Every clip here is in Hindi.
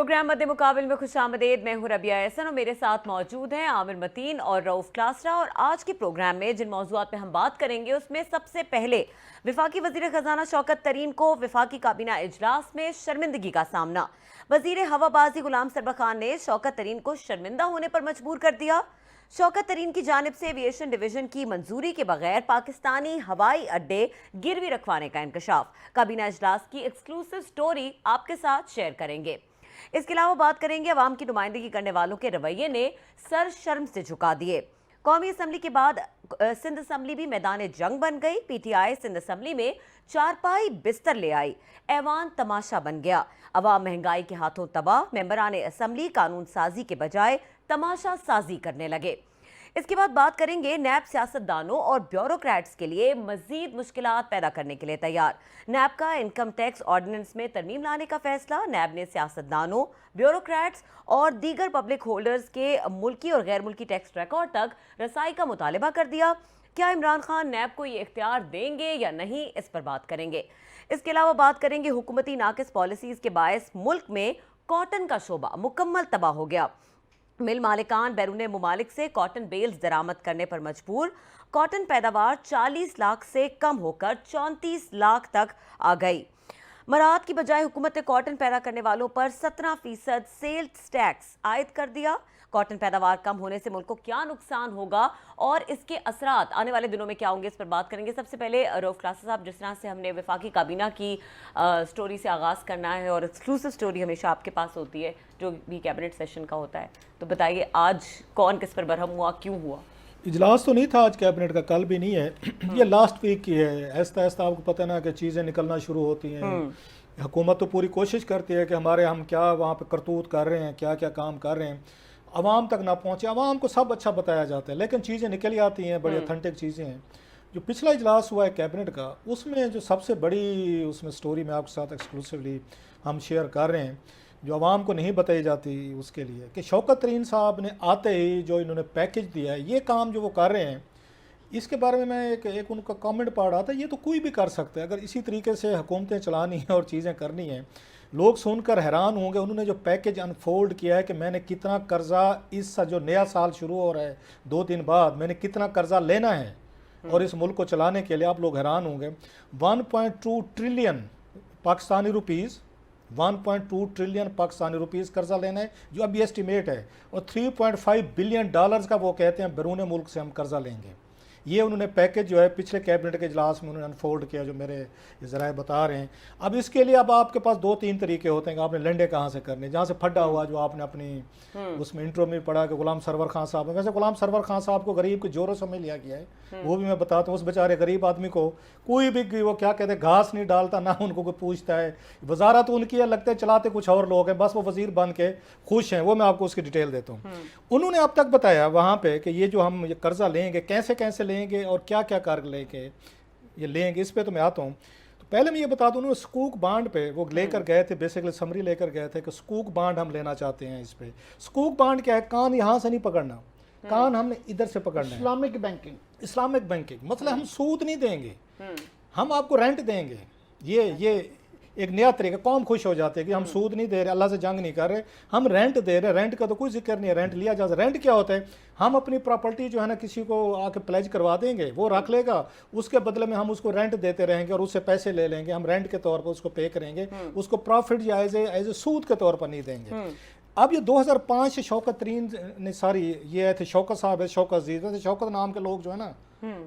प्रोग्राम मद्दे मुकाबिल में खुशामदीद। मैं हूं रबिया एहसन और मेरे साथ मौजूद हैं आमिर मतीन और रऊफ क्लासरा। और आज के प्रोग्राम में जिन मौज़ूआत पे हम बात करेंगे उसमें सबसे पहले वफाकी वज़ीर ख़जाना शौकत तरीन को वफाकी काबीना इजलास में शर्मिंदगी का सामना। वज़ीर हवाबाजी गुलाम सरवर खान ने शौकत तरीन को शर्मिंदा होने पर मजबूर कर दिया। शौकत तरीन की जानिब से एविएशन डिवीजन की मंजूरी के बगैर पाकिस्तानी हवाई अड्डे गिरवी रखवाने का इंकशाफ। काबीना इजलास की एक्सक्लूसिव स्टोरी आपके साथ शेयर करेंगे। इसके अलावा बात करेंगे अवाम की नुमाइंदगी करने वालों के रवैये ने सर शर्म से झुका दिए। कौमी असम्बली के बाद सिंध असम्बली भी मैदान जंग बन गई। पीटीआई सिंध असम्बली में चारपाई बिस्तर ले आई, ऐवान तमाशा बन गया। अवाम महंगाई के हाथों तबाह, मेंबरान असम्बली कानून साजी के बजाय तमाशा साजी करने लगे। इसके बाद बात करेंगे नैब सियासतदानों और ब्यूरोक्रेट्स के लिए मजीद मुश्किलात पैदा करने के लिए तैयार। नैब का इनकम टैक्स ऑर्डिनेंस में तरमीम लाने का फैसला। नैब ने सियासतदानों, ब्यूरोक्रेट्स और दीगर पब्लिक होल्डर्स के मुल्की और गैर मुल्की टैक्स रिकॉर्ड तक रसाई का मुतालबा कर दिया। क्या इमरान खान नैब को ये इख्तियार देंगे या नहीं, इस पर बात करेंगे। इसके अलावा बात करेंगे हुकूमती नाकिस पॉलिसीज के बायस मुल्क में कॉटन का शोबा मुकम्मल तबाह हो गया। मिल मालिकान बैरून मुमालिक से कॉटन बेल्स दरामद करने पर मजबूर। कॉटन पैदावार 40 लाख से कम होकर 34 लाख तक आ गई। मराद की बजाय हुकूमत ने कॉटन पैदा करने वालों पर 17% सेल्स टैक्स आयद कर दिया। कॉटन पैदावार कम होने से मुल्क को क्या नुकसान होगा और इसके असरात आने वाले दिनों में क्या होंगे, इस पर बात करेंगे। सबसे पहले रऊफ क्लासा साहब, जिस तरह से हमने वफाकी काबीना की स्टोरी से आगाज़ करना है और एक्सक्लूसिव स्टोरी हमेशा आपके पास होती है जो भी कैबिनेट सेशन का होता है, तो बताइए आज कौन किस पर बरहम हुआ, क्यों हुआ? इजलास तो नहीं था आज कैबिनेट का, कल भी नहीं है, ये लास्ट वीक की है। ऐसा ऐसा आपको पता ना कि चीज़ें निकलना शुरू होती हैं। हुकूमत तो पूरी कोशिश करती है कि हम क्या वहाँ पे करतूत कर रहे हैं, क्या क्या काम कर रहे हैं, आवाम तक ना पहुँचे। आवाम को सब अच्छा बताया जाता है, लेकिन चीज़ें निकल आती हैं, बड़ी अथेंटिक चीज़ें हैं। जो पिछला इजलास हुआ है कैबिनेट का, उसमें जो सबसे बड़ी उसमें स्टोरी में आपके साथ एक्सक्लूसिवली हम शेयर कर रहे हैं, जो आवाम को नहीं बताई जाती उसके लिए, कि शौकत तरीन साहब ने आते ही जो इन्होंने पैकेज दिया है, ये काम जो वो कर रहे हैं, इसके बारे में मैं एक उनका कमेंट पढ़ रहा था। ये तो कोई भी कर सकता है, अगर इसी तरीके से हुकूमतें चलानी है और चीज़ें करनी हैं। लोग सुनकर हैरान होंगे। उन्होंने जो पैकेज अनफोल्ड किया है कि मैंने कितना कर्जा इस जो नया साल शुरू हो रहा है 2 दिन बाद, मैंने कितना कर्जा लेना है और इस मुल्क को चलाने के लिए, आप लोग हैरान होंगे। 1.2 trillion Pakistani rupees 1.2 trillion Pakistani rupees कर्जा लेना है, जो अभी एस्टिमेट है। और 3.5 बिलियन डॉलर्स का वो कहते हैं बैरून मुल्क से हम कर्जा लेंगे। ये उन्होंने पैकेज जो है पिछले कैबिनेट के इजलास में उन्होंने अनफोल्ड किया, जो मेरे ज़राए बता रहे हैं। अब इसके लिए अब आपके पास 2-3 तरीके होते हैं कि आपने लंडे कहाँ से करने, जहाँ से फड्डा हुआ, जो आपने अपनी उसमें इंट्रो में पढ़ा कि गुलाम सरवर खान साहब है। वैसे गुलाम सरवर खान साहब को गरीब के जोरों से में लिया गया है, वो भी मैं बताता हूँ। उस बेचारे गरीब आदमी को कोई भी वो क्या कहते हैं घास नहीं डालता, ना उनको कोई पूछता है। वजारत उनकी है, लगता है चलाते कुछ और लोग हैं, बस वो वजीर बन के खुश हैं। वो मैं आपको उसकी डिटेल देता हूँ। उन्होंने अब तक बताया वहाँ पे कि ये जो हम ये कर्जा लेंगे, कैसे कैसे लेंगे और क्या क्या कर लेके ये लेंगे, इस पे तो मैं आता हूँ। तो पहले मैं ये बता दूँ, उन्होंने स्कूक बांड पे वो लेकर गए थे, बेसिकली समरी लेकर गए थे कि स्कूक बांड हम लेना चाहते हैं। इस पे स्कूक बांड क्या है? कान यहाँ से नहीं पकड़ना, कान हमने इधर से पकड़ना है। इस्लामिक बैंकिंग, इस्लामिक बैंकिंग मतलब हम सूद नहीं देंगे, हम आपको रेंट देंगे। ये एक नया तरीका, कौम खुश हो जाती है कि हम सूद नहीं दे रहे, अल्लाह से जंग नहीं कर रहे, हम रेंट दे रहे। रेंट का तो कोई जिक्र नहीं है, रेंट लिया जा। रेंट क्या होता है? हम अपनी प्रॉपर्टी जो है ना किसी को आके प्लेज करवा देंगे, वो रख लेगा, उसके बदले में हम उसको रेंट देते रहेंगे और उससे पैसे ले लेंगे। हम रेंट के तौर पर उसको पे करेंगे, उसको प्रॉफिट या एज ए सूद के तौर पर नहीं देंगे। अब ये 2005 से शौकत तरीन ने सारी ये थे, शौकत साहब है, शौकत अजीज है, शौकत नाम के लोग जो है ना,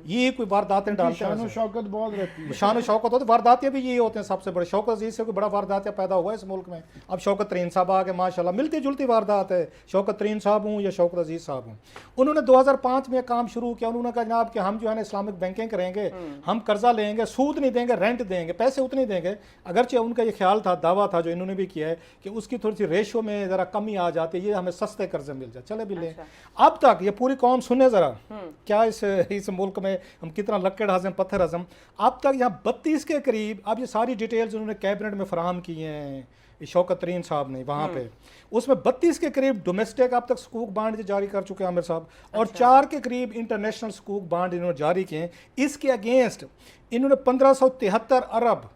ये कोई वारदातें डालते हैं। शान शौकत बहुत रहती है, शान शौकत होते, वारदातियाँ भी ये होते हैं सबसे बड़े। शौकत अजीज से कोई बड़ा वारदातिया पैदा हुआ है इस मुल्क में। अब शौकत तरीन साहब आ गए, माशाल्लाह मिलती जुलती वारदात है। शौकत तरीन साहब हूँ या शौकत अजीज साहब हूँ, उन्होंने 2005 में काम शुरू किया। उन्होंने कहा जनाब कि हम जो है ना इस्लामिक बैंकिंग करेंगे, हम कर्जा लेंगे, सूद नहीं देंगे, रेंट देंगे, पैसे उतने देंगे। अगरचे उनका ये ख्याल था, दावा था, जो इन्होंने भी किया है कि उसकी थोड़ी सी रेशो में ज़रा कमी आ जाती है, ये हमें सस्ते कर्जे मिल जाए, चले भी लें। अब तक ये पूरी कौम सुने ज़रा, क्या इस मुल्क में हम कितना लक्कड़ हजम पत्थर हजम। अब तक यहाँ 32 के करीब, अब ये सारी डिटेल्स उन्होंने कैबिनेट में फराहम की हैं शौकत तरीन साहब ने वहाँ पे, उसमें 32 के करीब डोमेस्टिक अब तक स्कूक बांड जारी कर चुके हैं आमिर साहब, और 4 के करीब इंटरनेशनल स्कूक बांड इन्होंने जारी किए हैं। इसके अगेंस्ट इन्होंने 1573 अरब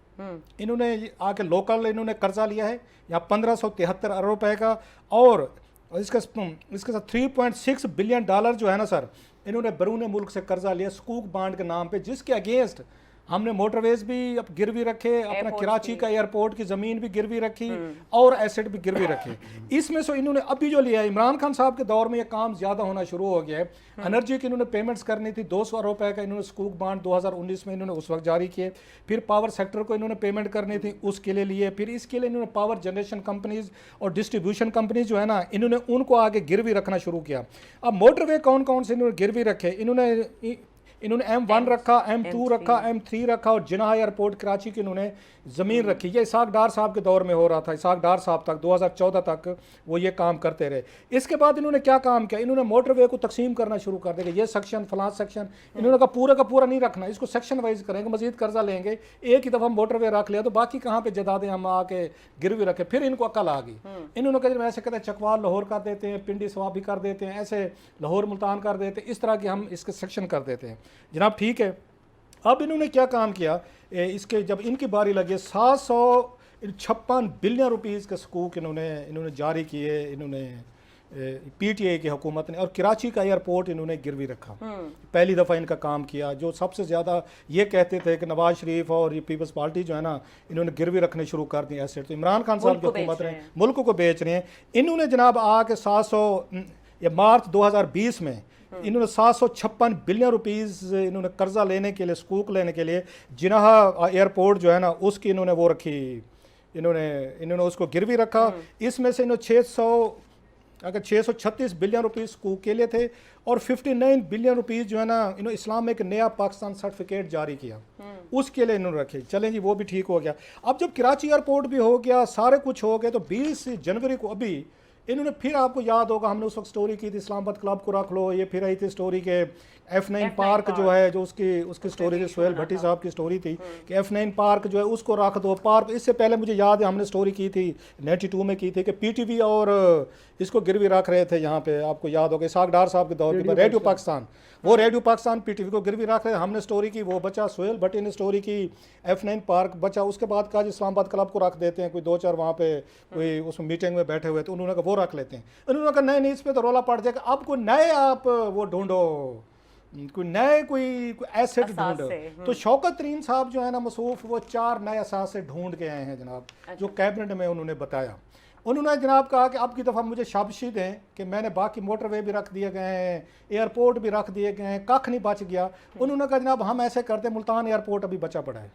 इन्होंने आके लोकल इन्होंने कर्जा लिया है यहाँ 1573 अरब रुपए का, और इसके साथ 3.6 बिलियन डॉलर जो है ना सर, इन्होंने बैरून मुल्क से कर्जा लिया स्कूक बांड के नाम पे, जिसके अगेंस्ट हमने मोटरवेज भी अब गिरवी रखे, अपना कराची का एयरपोर्ट की ज़मीन भी गिरवी रखी और एसेट भी गिरवी रखे। इसमें से इन्होंने अभी जो लिया है, इमरान खान साहब के दौर में ये काम ज़्यादा होना शुरू हो गया है। एनर्जी की इन्होंने पेमेंट्स करनी थी, 200 अरब रुपए का इन्होंने स्कूक बांड 2019 में इन्होंने उस वक्त जारी किए। फिर पावर सेक्टर को इन्होंने पेमेंट करनी थी, उसके लिए लिए। फिर इसके लिए इन्होंने पावर जनरेशन कंपनीज और डिस्ट्रीब्यूशन कंपनीज जो है ना, इन्होंने उनको आगे गिरवी रखना शुरू किया। अब मोटरवे कौन कौन से इन्होंने गिरवी रखे, इन्होंने M1 रखा, M2 रखा, M3 रखा, और जिनाह एयरपोर्ट कराची की इन्होंने ज़मीन रखी। ये इसाक डार साहब के दौर में हो रहा था, इसाक डार साहब तक 2014 तक वो ये काम करते रहे। इसके बाद इन्होंने क्या काम किया, इन्होंने मोटरवे को तकसीम करना शुरू कर देगा, ये सेक्शन फलां सेक्शन, इन्होंने कहा पूरा का पूरा नहीं रखना, इसको सेक्शन वाइज करेंगे, मजीद कर्जा लेंगे, एक ही दफ़ा हम मोटरवे रख लिया तो बाकी कहाँ पे जदादे हम आके गिरवी रखे। फिर इनको अकल आ गई, इन्होंने कहा ऐसे कहते हैं चकवाल लाहौर कर देते हैं, पिंडी सवाब भी कर देते हैं, ऐसे लाहौर मुल्तान कर देते हैं, इस तरह के हम इसके सेक्शन कर देते हैं। जनाब ठीक है, अब इन्होंने क्या काम किया, इसके जब इनकी बारी लगी 756 बिलियन रुपीज़ के सकूक इन्होंने जारी किए, इन्होंने PTI की हुकूमत ने, और कराची का एयरपोर्ट इन्होंने गिरवी रखा। पहली दफ़ा इनका काम किया। जो सबसे ज़्यादा ये कहते थे कि नवाज शरीफ और ये पीपल्स पार्टी जो है ना, इन्होंने गिरवी रखने शुरू कर दिए एसेट, तो इमरान खान साहब की हुकूमत ने मुल्क को बेच रहे हैं। इन्होंने जनाब आके 700 मार्च 2020 में इन्होंने 756 बिलियन रुपीज़ इन्होंने कर्जा लेने के लिए, सकूक लेने के लिए, जिनाह एयरपोर्ट जो है ना उसकी इन्होंने वो रखी, इन्होंने उसको गिरवी रखा। इसमें से इन्होंने 636 बिलियन रुपीज़ सकूक के लिए थे, और 59 बिलियन रुपीज़ जो है ना इन्होंने इस्लाम में एक नया पाकिस्तान सर्टिफिकेट जारी किया, उसके लिए इन्होंने रखे। चलें जी, वो भी ठीक हो गया। अब जब कराची एयरपोर्ट भी हो गया, सारे कुछ हो गया, तो 20 जनवरी को अभी इन्होंने फिर, आपको याद होगा हमने उस वक्त स्टोरी की थी, इस्लामाबाद क्लब को रख लो, ये फिर आई थी स्टोरी के F9 पार्क जो है, जो उसकी स्टोरी थी, सोहेल भट्टी साहब की स्टोरी थी कि F9 पार्क जो है उसको रख दो। पार्क, इससे पहले मुझे याद है हमने स्टोरी की थी 92 में की थी कि PTV और इसको गिरवी रख रहे थे यहाँ पे, आपको याद होगा इसाक डार साहब के दौर के, रेडियो पाकिस्तान, वो रेडियो पाकिस्तान PTV को गिरवी रख रहे, हमने स्टोरी की, वो बचा, सोहेल भट्टी ने स्टोरी की, F9 पार्क बचा। उसके बाद कहा इस्लामाबाद क्लब को रख देते हैं, कोई 2-4 वहाँ पे कोई उसमें मीटिंग में बैठे हुए, तो उन्होंने कहा वो रख लेते हैं। उन्होंने कहा नहीं, इस पर तो रौला पड़ जाएगा, अब कोई नए आप वो ढूंढो, कोई नए कोई एसेट ढूंढो। तो शौकत तरीन साहब जो है ना मसूफ, वो 4 नए असासे ढूंढ के आए हैं जनाब, जो कैबिनेट में उन्होंने बताया। उन्होंने जनाब कहा कि अब की दफ़ा मुझे शाबाशी दें कि मैंने बाकी मोटरवे भी रख दिए गए हैं, एयरपोर्ट भी रख दिए गए हैं, कख नहीं बच गया। उन्होंने कहा जनाब हम ऐसे करते, मुल्तान एयरपोर्ट अभी बचा पड़ा है।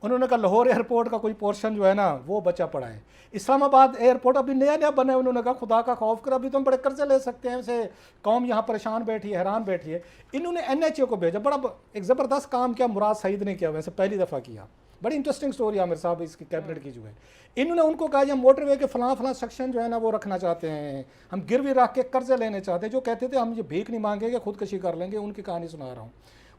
उन्होंने कहा लाहौर एयरपोर्ट का कोई पोर्शन जो है ना वो बचा पड़ा है। इस्लामाबाद एयरपोर्ट अभी नया नया बना है। उन्होंने कहा खुदा का खौफ कर, अभी तुम बड़े कर्जे ले सकते हैं, ऐसे कौम यहाँ परेशान बैठी है, हैरान बैठी है। इन्होंने NHA को भेजा, बड़ा एक ज़बरदस्त काम किया, मुराद सईद ने किया, वैसे पहली दफ़ा किया। बड़ी इंटरेस्टिंग स्टोरी आमिर साहब इसकी कैबिनेट की जो है। इन्होंने उनको कहा हम मोटरवे के फलां सेक्शन जो है ना वो रखना चाहते हैं, हम गिरवी रख के कर्जे लेने चाहते हैं। जो कहते थे हम ये भीख नहीं मांगेंगे, खुदकशी कर लेंगे, उनकी कहानी सुना रहा हूँ।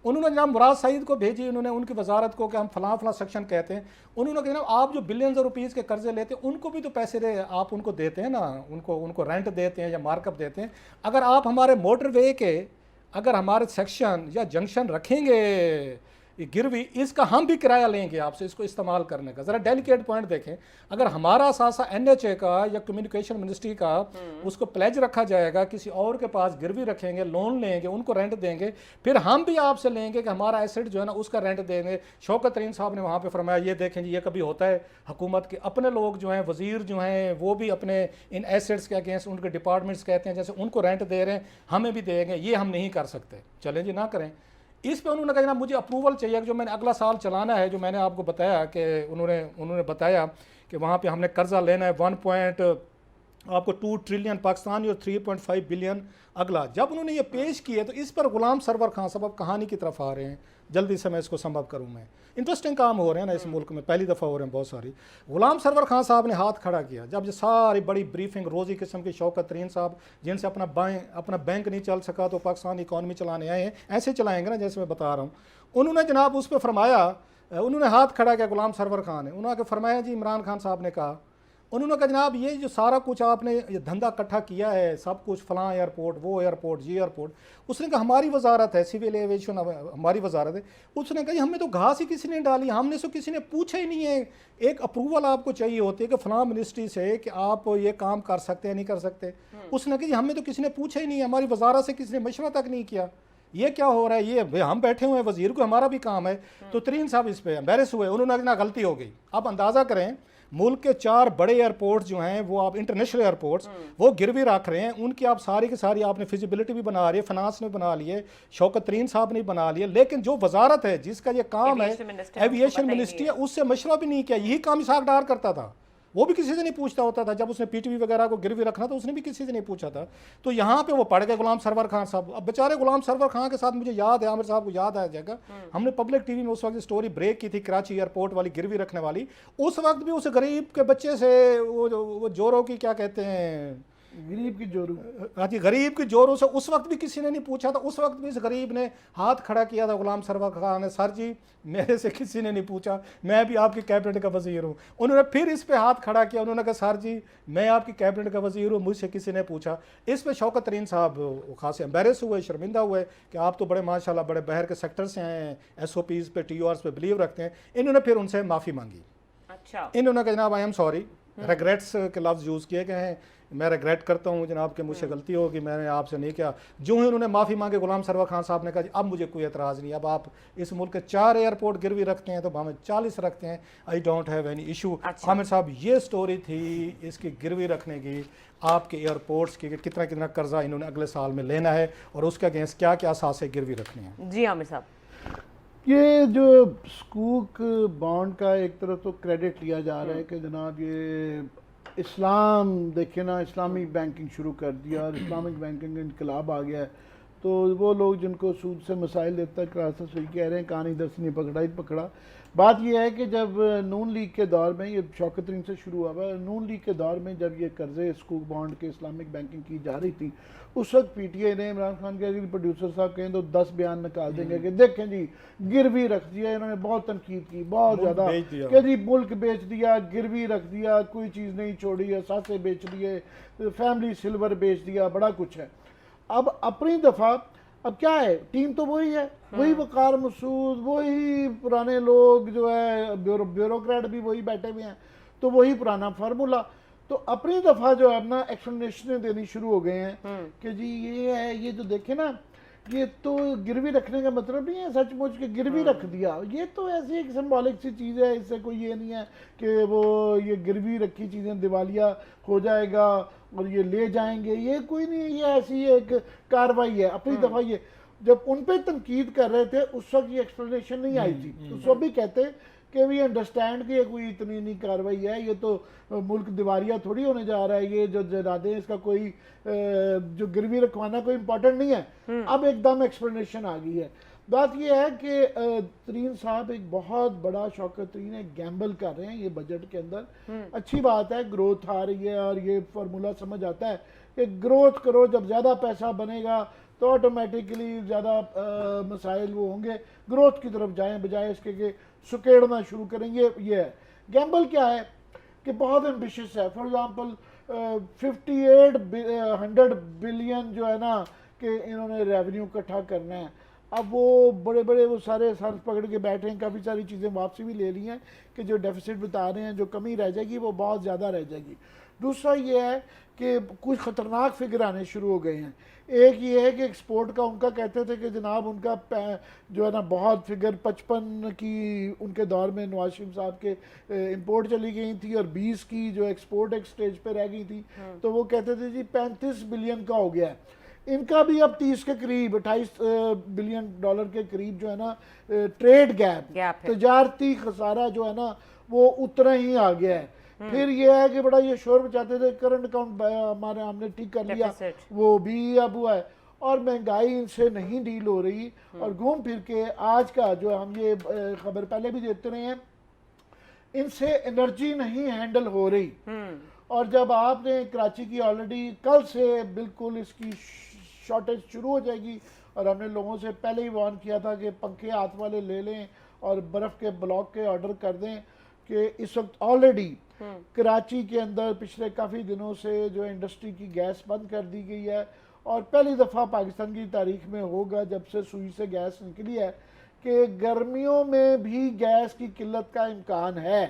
उन्होंने जनाब मुराद सईद को भेजी, उन्होंने उनकी वजारत को कि हम फलां सेक्शन कहते हैं। उन्होंने कहा जनाब आप जो बिलियंस रुपीज़ के कर्जे लेते हैं उनको भी तो पैसे दे, आप उनको देते हैं ना, उनको रेंट देते हैं या मार्कअप देते हैं। अगर आप हमारे मोटरवे के अगर हमारे सेक्शन या जंक्शन रखेंगे गिरवी, इसका हम भी किराया लेंगे आपसे इसको इस्तेमाल करने का। ज़रा डेलिकेट पॉइंट देखें, अगर हमारा सासा NHA का या कम्युनिकेशन मिनिस्ट्री का उसको प्लेज रखा जाएगा, किसी और के पास गिरवी रखेंगे, लोन लेंगे, उनको रेंट देंगे, फिर हम भी आपसे लेंगे कि हमारा एसेट जो है ना उसका रेंट देंगे। शौकत तरीन साहब ने वहाँ पे फरमाया ये देखें जी, ये कभी होता है हुकूमत के अपने लोग जो हैं, वज़ीर जो हैं, वो भी अपने इन एसेट्स के अगेंस्ट उनके डिपार्टमेंट्स कहते हैं जैसे उनको रेंट दे रहे हैं हमें भी देंगे, ये हम नहीं कर सकते। चलें जी, ना करें। इस पे उन्होंने कहा मुझे अप्रूवल चाहिए, जो मैंने अगला साल चलाना है, जो मैंने आपको बताया कि उन्होंने बताया कि वहाँ पे हमने कर्जा लेना है 1.2 ट्रिलियन पाकिस्तानी और 3.5 बिलियन अगला। जब उन्होंने ये पेश किए तो इस पर गुलाम सरवर खान साहब अब कहानी की तरफ आ रहे हैं, जल्दी से मैं इसको संभव करूँ। मैं इंटरेस्टिंग काम हो रहे हैं ना इस मुल्क में, पहली दफ़ा हो रहे हैं बहुत सारी। गुलाम सरवर खान साहब ने हाथ खड़ा किया जब ये सारी बड़ी ब्रीफिंग रोज़ी किस्म की शौकत तरीन साहब जिनसे अपना बैंक नहीं चल सका तो पाकिस्तान इकॉनमी चलाने आए हैं, ऐसे चलाएंगे ना जैसे मैं बता रहा हूँ। उन्होंने जनाब उस पर फरमाया, उन्होंने हाथ खड़ा किया गुलाम सरवर खान ने, उन्होंने फरमाया जी इमरान खान साहब ने कहा उन्होंने कहा जनाब ये जो सारा कुछ आपने ये धंधा इकट्ठा किया है, सब कुछ फलां एयरपोर्ट, वो एयरपोर्ट, ये एयरपोर्ट, उसने कहा हमारी वजारत है, सिविल एविएशन हमारी वजारत है। उसने कहा हमें तो घास ही किसी ने डाली, हमने से किसी ने पूछा ही नहीं है। एक अप्रूवल आपको चाहिए होती है कि फलां मिनिस्ट्री से कि आप ये काम कर सकते हैं नहीं कर सकते। उसने कहा हमें तो किसी ने पूछा ही नहीं है, हमारी वजारत से किसी ने मशवरा तक नहीं किया, ये क्या हो रहा है, ये हम बैठे हुए हैं वजीर को, हमारा भी काम है। तो तरीन साहब इस पे एम्बेरस हुए, उन्होंने कहा गलती हो गई। आप अंदाज़ा करें मुल्क के 4 बड़े एयरपोर्ट्स जो हैं वो आप इंटरनेशनल एयरपोर्ट्स वो गिरवी रख रहे हैं, उनकी आप सारी की सारी आपने फिजिबिलिटी भी बना रही है, फाइनेंस ने बना लिए, शौकत तरीन साहब ने बना लिए, लेकिन जो वजारत है जिसका ये काम है एविएशन मिनिस्ट्री है, उससे मशवरा भी नहीं किया। यही काम इसाक डार करता था, वो भी किसी से नहीं पूछता होता था। जब उसने पीटीवी वगैरह को गिरवी रखना था उसने भी किसी से नहीं पूछा था। तो यहाँ पे वो पड़ गए गुलाम सरवर खान साहब। अब बेचारे गुलाम सरवर खान के साथ मुझे याद है, आमिर साहब को याद आ जाएगा, हमने पब्लिक टीवी में उस वक्त स्टोरी ब्रेक की थी कराची एयरपोर्ट वाली गिरवी रखने वाली। उस वक्त भी उस गरीब के बच्चे से वो जोरों की क्या कहते हैं, गरीब की जोरू, हाँ जी, गरीब की जोरों से उस वक्त भी किसी ने नहीं पूछा था। उस वक्त भी इस गरीब ने हाथ खड़ा किया था गुलाम सरवर खान ने, सर जी मेरे से किसी ने नहीं पूछा, मैं भी आपकी कैबिनेट का वजीर हूँ। उन्होंने फिर इस पे हाथ खड़ा किया, उन्होंने कहा सर जी मैं आपकी कैबिनेट का वजीर हूँ, मुझसे किसी ने पूछा। इस पे शौकत तरीन साहब खास एम्बेरस हुए, शर्मिंदा हुए कि आप तो बड़े माशाल्लाह बड़े बहर के सेक्टर से हैं, SOPs पे TORs पे बिलीव रखते हैं। इन्होंने फिर उनसे माफ़ी मांगी। अच्छा, इन्होंने कहा जनाब आई एम सॉरी, रेग्रेट्स के लफ्ज़ यूज़ किए गए हैं, मैं रेग्रेट करता हूँ जनाब कि मुझसे गलती होगी, मैंने आपसे नहीं किया। जो ही उन्होंने माफ़ी मांगे गुलाम सरवर खान साहब ने कहा अब मुझे कोई एतराज़ नहीं, अब आप इस मुल्क के 4 एयरपोर्ट गिरवी रखते हैं तो हमें 40 रखते हैं, I don't have any issue. Aamir साहब ये स्टोरी थी इसकी गिरवी रखने की, आपके एयरपोर्ट्स की, कितना कितना कर्जा इन्होंने अगले साल में लेना है और उसके अगेंस्ट क्या क्या असासे गिरवी रखनी है। जी आमिर साहब, ये जो स्कूक बॉन्ड का एक तरफ तो क्रेडिट लिया जा रहा है कि जनाब ये इस्लाम देखे ना, इस्लामिक बैंकिंग शुरू कर दिया और इस्लामिक बैंकिंग का इनकलाब आ गया है। तो वो लोग जिनको सूद से मसाइल देता क्रासा सही कह रहे हैं, कहानी दर्श नहीं पकड़ा ही पकड़ा। बात यह है कि जब नून लीग के दौर में, ये शौकत तरीन से शुरू हुआ, नून लीग के दौर में जब ये कर्जे स्कूक बॉन्ड के इस्लामिक बैंकिंग की जा रही थी, उस वक्त PTI ने इमरान खान के प्रोड्यूसर साहब कहें तो 10 बयान निकाल देंगे कि देखें जी गिरवी रख दिया। इन्होंने बहुत तनकीद की, बहुत ज़्यादा, कि जी मुल्क बेच दिया, गिरवी रख दिया, कोई चीज़ नहीं छोड़ी, असासे बेच दिए, फैमिली सिल्वर बेच दिया, बड़ा कुछ है। अब अपनी दफ़ा अब क्या है, टीम तो वही है, वही वकार मसूद, वही पुराने लोग जो है, ब्यूरोक्रेट भी वही बैठे हुए हैं, तो वही पुराना फार्मूला। तो अपनी दफ़ा जो है अपना एक्सप्लेनेशन देनी शुरू हो गए हैं कि जी ये है, ये जो देखे ना, ये तो गिरवी रखने का मतलब नहीं है सचमुच के गिरवी रख दिया, ये तो ऐसी एक सिंबॉलिक सी चीज़ है, इससे कोई ये नहीं है कि वो ये गिरवी रखी चीज़ें दिवालिया हो जाएगा और ये ले जाएंगे, ये कोई नहीं, ये ऐसी एक कार्रवाई है। अपनी दफ़ा ये जब उन पर तनकीद कर रहे थे उस वक्त ये एक्सप्लेनेशन नहीं आई थी, उस वक्त भी कहते कि वी अंडरस्टैंड कि ये कोई इतनी नहीं कार्रवाई है, ये तो मुल्क दिवालिया थोड़ी होने जा रहा है, ये जो जरादे हैं इसका कोई जो गिरवी रखवाना कोई इंपॉर्टेंट नहीं है। अब एकदम एक्सप्लेनेशन आ गई है। बात ये है कि तरीन साहब एक बहुत बड़ा शौकत तरीन है, गैम्बल कर रहे हैं ये बजट के अंदर। अच्छी बात है, ग्रोथ आ रही है और ये फार्मूला समझ आता है कि ग्रोथ करो, जब ज़्यादा पैसा बनेगा तो ऑटोमेटिकली ज़्यादा मसाइल वो होंगे, ग्रोथ की तरफ जाएं बजाय इसके कि सुकेड़ना शुरू करेंगे। ये है गैम्बल। क्या है कि बहुत एम्बिशियस है। फॉर एग्जांपल 5800 बिलियन जो है ना कि इन्होंने रेवेन्यू इकट्ठा करना है। अब वो बड़े बड़े वो सारे सर पकड़ के बैठे हैं, काफ़ी सारी चीज़ें वापसी भी ले ली हैं कि जो डेफिसिट बता रहे हैं, जो कमी रह जाएगी वो बहुत ज़्यादा रह जाएगी। दूसरा ये है कि कुछ ख़तरनाक फिगर आने शुरू हो गए हैं। एक ये है कि एक्सपोर्ट का उनका कहते थे कि जनाब उनका जो है ना बहुत फिगर 55 की उनके दौर में नवाज शरीफ साहब के इंपोर्ट चली गई थी और 20 की जो एक्सपोर्ट एक स्टेज पे रह गई थी, तो वो कहते थे जी 35 बिलियन का हो गया है। इनका भी अब 30 के करीब 28 बिलियन डॉलर के करीब जो है ना ट्रेड गैप तजारती खसारा जो है ना वो उतना ही आ गया है। फिर ये है कि बड़ा ये शोर मचाते थे करंट अकाउंट हमारे हमने ठीक कर लिया, वो भी अब हुआ है और महंगाई इनसे नहीं डील हो रही। और घूम फिर के आज का जो हम ये खबर पहले भी देते रहे हैं, इनसे एनर्जी नहीं हैंडल हो रही। और जब आपने कराची की ऑलरेडी कल से बिल्कुल इसकी शॉर्टेज शुरू हो जाएगी और हमने लोगों से पहले ही वार्न किया था कि पंखे हाथ वाले ले लें और बर्फ़ के ब्लॉक के ऑर्डर कर दें, कि इस वक्त ऑलरेडी कराची के अंदर पिछले काफ़ी दिनों से जो इंडस्ट्री की गैस बंद कर दी गई है, और पहली दफ़ा पाकिस्तान की तारीख में होगा जब से सुई से गैस निकली है कि गर्मियों में भी गैस की किल्लत का इम्कान है।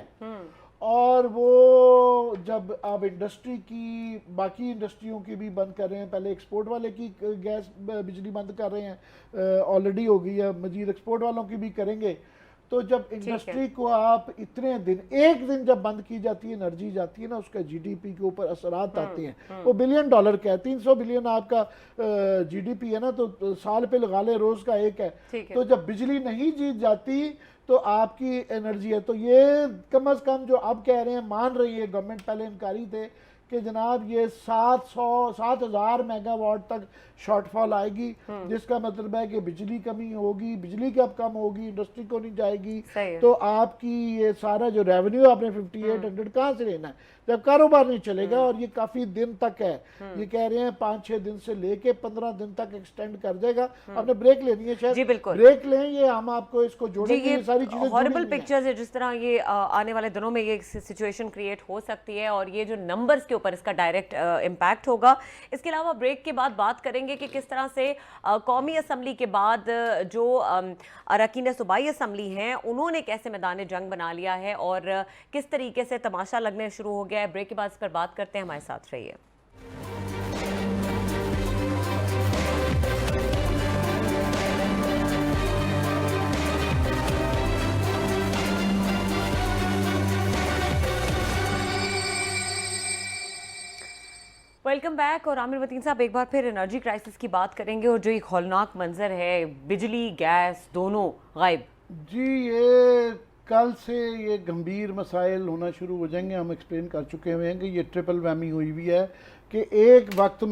और वो जब आप इंडस्ट्री की बाकी इंडस्ट्रियों की भी बंद कर रहे हैं, पहले एक्सपोर्ट वाले की गैस बिजली बंद कर रहे हैं, ऑलरेडी हो गई है, मजीद एक्सपोर्ट वालों की भी करेंगे। तो जब इंडस्ट्री को आप इतने दिन, एक दिन जब बंद की जाती है एनर्जी जाती है ना, उसका जीडीपी के ऊपर असरात आते हैं। वो बिलियन डॉलर का है, 300 बिलियन आपका जीडीपी है ना, तो साल पे लगा ले, रोज का एक है। तो जब बिजली नहीं जीत जाती तो आपकी एनर्जी है, तो ये कम अज कम जो अब कह रहे हैं, मान रही है गवर्नमेंट, पहले इनकारी थे कि जनाब ये 7,000 मेगावाट तक शॉर्टफॉल आएगी, जिसका मतलब है कि बिजली कमी होगी, बिजली कब कम होगी, इंडस्ट्री को नहीं जाएगी, तो आपकी ये सारा जो रेवेन्यू आपने 5800 कहाँ से लेना है जब कारोबार नहीं चलेगा। और ये काफी दिन तक है, ये कह रहे हैं 5-6 दिन से लेके 15 दिन तक एक्सटेंड कर देगा। आपने ब्रेक लेनी है शायद, ब्रेक लें, ये हम आपको इसको जोड़ेंगे, ये सारी चीजें हॉरिबल पिक्चर्स है जिस तरह ये आने वाले दिनों में ये सिचुएशन क्रिएट हो सकती है, और ये जो नंबर्स के ऊपर इसका डायरेक्ट इम्पैक्ट होगा। इसके अलावा ब्रेक के बाद बात करेंगे कि किस तरह से कौमी असम्बली के बाद जो अरकान सूबाई असम्बली हैं उन्होंने कैसे मैदान जंग बना लिया है और किस तरीके से तमाशा लगने शुरू हो गया है। ब्रेक के बाद इस पर बात करते हैं, हमारे साथ रहिए। Welcome back. और आमिर मतीन साहब, एक बार फिर एनर्जी क्राइसिस की बात करेंगे और जो एक हौलनाक मंजर है, बिजली गैस दोनों गायब। जी, ये कल से ये गंभीर मसाइल होना शुरू हो जाएंगे। हम एक्सप्लेन कर चुके हुए हैं कि ये ट्रिपल वैमी हुई हुई है कि एक वक्त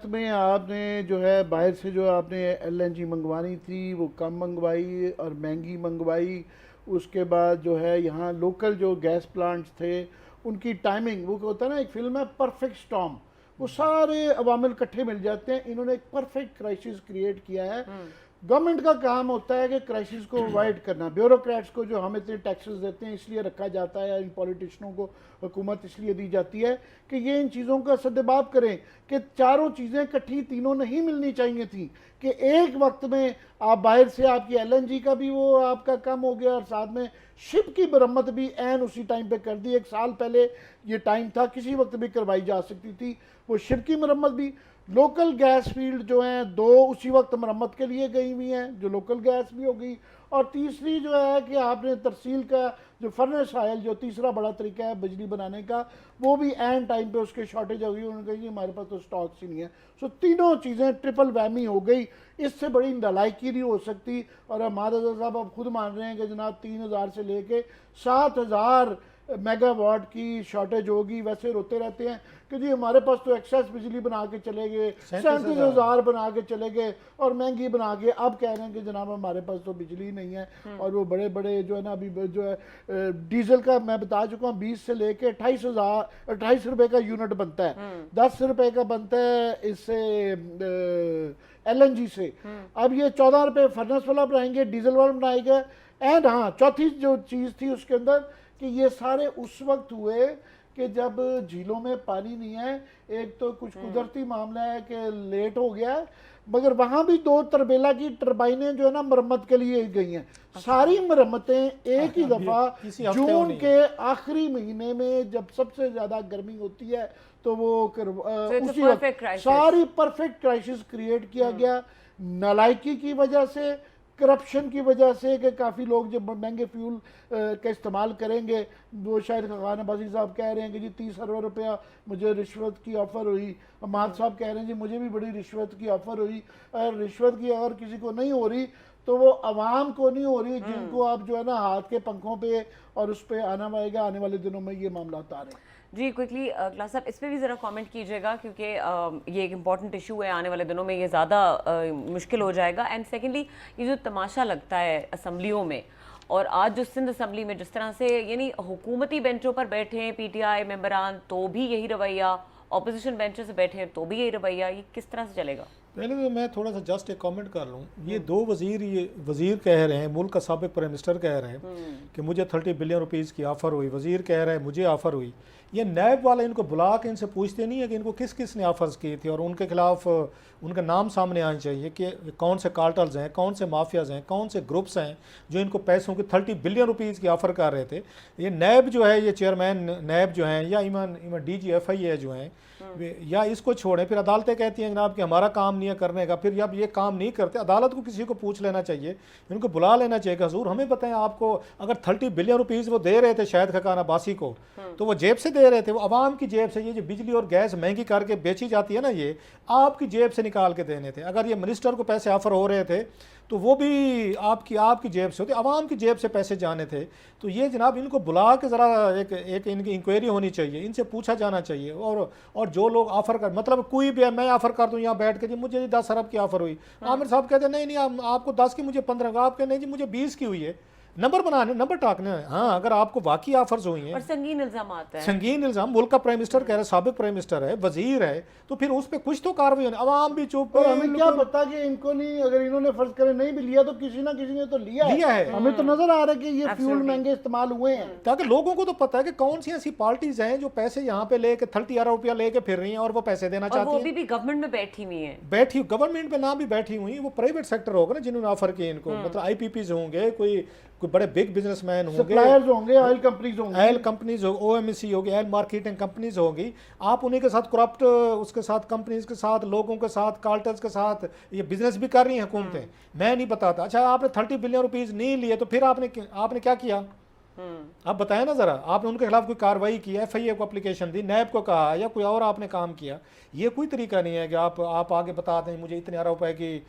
में आपने जो है बाहर से जो आपने एलएनजी मंगवानी थी वो कम मंगवाई और महंगी मंगवाई। उसके बाद जो है यहाँ लोकल जो गैस प्लांट्स थे उनकी टाइमिंग, वो होता है ना एक फिल्म है परफेक्ट स्टॉर्म, वो सारे अवामिल इकट्ठे मिल जाते हैं। इन्होंने एक परफेक्ट क्राइसिस क्रिएट किया है। गवर्नमेंट का काम होता है कि क्राइसिस को अवॉइड करना। ब्यूरोक्रेट्स को जो हम इतने टैक्सेस देते हैं इसलिए रखा जाता है, इन पॉलिटिशियनों को हुकूमत इसलिए दी जाती है कि ये इन चीज़ों का सद्भाव करें कि चारों चीज़ें इकट्ठी तीनों नहीं मिलनी चाहिए थी, कि एक वक्त में आप बाहर से आपकी एलएनजी का भी वो आपका कम हो गया और साथ में शिप की मरम्मत भी एन उसी टाइम पे कर दी। एक साल पहले ये टाइम था, किसी वक्त भी करवाई जा सकती थी वो शिप की मरम्मत भी। लोकल गैस फील्ड जो हैं 2 उसी वक्त मरम्मत के लिए गई हुई हैं, जो लोकल गैस भी हो गई। और तीसरी जो है कि आपने तरसील का जो फर्नेस ऑयल, जो तीसरा बड़ा तरीका है बिजली बनाने का, वो भी एन टाइम पे उसके शॉर्टेज हो गई। उन्होंने कहा जी हमारे पास तो स्टॉक्स ही नहीं है। सो तीनों चीज़ें ट्रिपल वैमी हो गई, इससे बड़ी नालायकी नहीं हो सकती। और हमारे साहब अब खुद मान रहे हैं कि जनाब 3000 से लेके 7000 मेगावाट की शॉर्टेज होगी। वैसे रोते रहते हैं कि जी हमारे पास तो एक्सेस बिजली बना के चले गए, 37,000 बना के चले गए और महंगी बना के अब कह रहे हैं कि जनाब हमारे पास तो बिजली नहीं है। और वो बड़े बड़े जो है ना, अभी जो है डीजल का मैं बता चुका हूँ 20 से लेके 28 रुपए का यूनिट बनता है, 10 रुपए का बनता है इससे एलएनजी से। अब ये 14 रुपए फर्नेस वाला बनाएंगे, डीजल वाला बनाएगा। एंड हाँ, चौथी जो चीज़ थी उसके अंदर कि ये सारे उस वक्त हुए कि जब झीलों में पानी नहीं है। एक तो कुछ कुदरती मामला है कि लेट हो गया है, मगर वहाँ भी 2 तरबेला की टरबाइनें जो है ना मरम्मत के लिए गई हैं। सारी मरम्मतें एक ही दफ़ा जून के आखिरी महीने में जब सबसे ज़्यादा गर्मी होती है तो वो उसी वक्त सारी परफेक्ट क्राइसिस क्रिएट किया गया। नालायकी की वजह से, करप्शन की वजह से कि काफ़ी लोग जब महंगे फ्यूल का इस्तेमाल करेंगे, वो शायद खान अब्बासी साहब कह रहे हैं कि जी 30 अरब रुपया मुझे रिश्वत की ऑफ़र हुई। अहमद साहब कह रहे हैं जी मुझे भी बड़ी रिश्वत की ऑफ़र हुई। अगर रिश्वत की अगर किसी को नहीं हो रही तो वो आवाम को नहीं हो रही, जिनको आप जो है ना हाथ के पंखों पे और उस पर आने वाले दिनों में ये मामला आ रहे हैं। जी क्विकली क्लास साहब इस पर भी ज़रा कमेंट कीजिएगा, क्योंकि ये एक इम्पॉर्टेंट इशू है, आने वाले दिनों में ये ज़्यादा मुश्किल हो जाएगा। एंड सेकेंडली ये जो तमाशा लगता है असम्बलियों में, और आज जो सिंध असम्बली में जिस तरह से यानी हुकूमती बेंचों पर बैठे हैं पीटीआई मेंबरान तो भी यही रवैया, ऑपोजिशन बेंचों से बैठे हैं तो भी यही रवैया, ये किस तरह से चलेगा? पहले तो मैं थोड़ा सा जस्ट एक कमेंट कर लूँ। ये दो वजीर, ये वजीर कह रहे हैं, मुल्क का साबिक प्राइम मिनिस्टर कह रहे हैं कि मुझे 30 बिलियन रुपीज़ की ऑफ़र हुई, वजीर कह रहे हैं मुझे ऑफ़र हुई। ये नैब वाले इनको बुला के इनसे पूछते नहीं है कि इनको किस किस ने ऑफ़र्स की थी और उनके खिलाफ उनका नाम सामने आना चाहिए कि कौन से कार्टल्स हैं, कौन से माफियाज़ हैं, कौन से ग्रुप्स हैं जो इनको पैसों की 30 बिलियन रुपीज़ की ऑफ़र कर रहे थे। ये नैब जो है, ये चेयरमैन नैब जो हैं या इवन DGFI जो हैं, या इसको छोड़ें, फिर अदालतें कहती हैं जनाब कि हमारा काम नहीं है करने का। फिर जब ये काम नहीं करते, अदालत को किसी को पूछ लेना चाहिए, इनको बुला लेना चाहिए कि हजूर हमें बताएं, आपको अगर 30 बिलियन रुपीज़ वो दे रहे थे शायद खकान अब्बासी को, तो वो जेब से दे रहे थे, वो आवाम की जेब से। ये जो बिजली और गैस महंगी करके बेची जाती है ना, ये आपकी जेब से निकाल के देने थे। अगर ये मिनिस्टर को पैसे ऑफर हो रहे थे तो वो भी आपकी जेब से होते, आवाम की जेब से पैसे जाने थे। तो ये जनाब इनको बुला के ज़रा एक इनकी इंक्वायरी होनी चाहिए, इनसे पूछा जाना चाहिए। और जो लोग ऑफ़र कर, मतलब कोई भी है, मैं ऑफ़र कर दूँ यहाँ बैठ के, जी मुझे 10 अरब की ऑफ़र हुई, आमिर साहब कहते नहीं नहीं आपको 10 की, मुझे 15 आप कहते नहीं जी मुझे 20 की हुई है। नंबर बनाने, नंबर टाकने हैं। हाँ, अगर आपको वाकई ऑफर्स हुई हैं और संगीन इल्जाम आता है, संगीन इल्जाम, मुल्क का प्राइम मिनिस्टर कह रहा है, साबिक प्राइम मिनिस्टर है, वजीर है, तो फिर उस पर कुछ तो कार्रवाई होनी। अवाम भी चुप, और हमें क्या पता कि इनको नहीं, अगर इन्होंने फर्ज करे नहीं भी लिया तो किसी ना किसी ने तो लिया है। हमें तो नजर आ रहा है कि ये फ्यूल महंगे इस्तेमाल हुए हैं, ताकि लोगों को तो पता है कि कौन सी ऐसी पार्टीज हैं जो पैसे यहाँ पे लेके 30 अरब रुपया लेके फिर रही हैं और वो पैसे देना और चाहती वो हैं। भी गवर्नमेंट में बैठी हुई है, बैठी गवर्नमेंट में ना भी बैठी हुई, वो प्राइवेट सेक्टर होगा ना जिन्होंने ऑफर किए इनको, मतलब IPPs होंगे, कोई बड़े बिग बिजनेसमैन होंगे, सप्लायर्स होंगे, ऑयल कंपनीज होंगी, ऑयल कंपनीज हो, OMC होगी, ऑयल मार्केटिंग कंपनीज होगी। आप उन्हीं के साथ करप्ट, उसके साथ कंपनीज के साथ, लोगों के साथ, कार्टल्स के साथ ये बिजनेस भी कर रही हैं हुकूमतें। मैं नहीं बताता। अच्छा, आपने 30 बिलियन रुपीज़ नहीं लिए तो फिर आपने क्या किया? आप बताएं ना ज़रा। आपने उनके खिलाफ कोई कार्रवाई की, FIA को एप्लीकेशन दी, नैब को कहा, या कोई और आपने काम किया? ये कोई तरीका नहीं है कि आप आगे बता दें मुझे इतने अरब रुपए की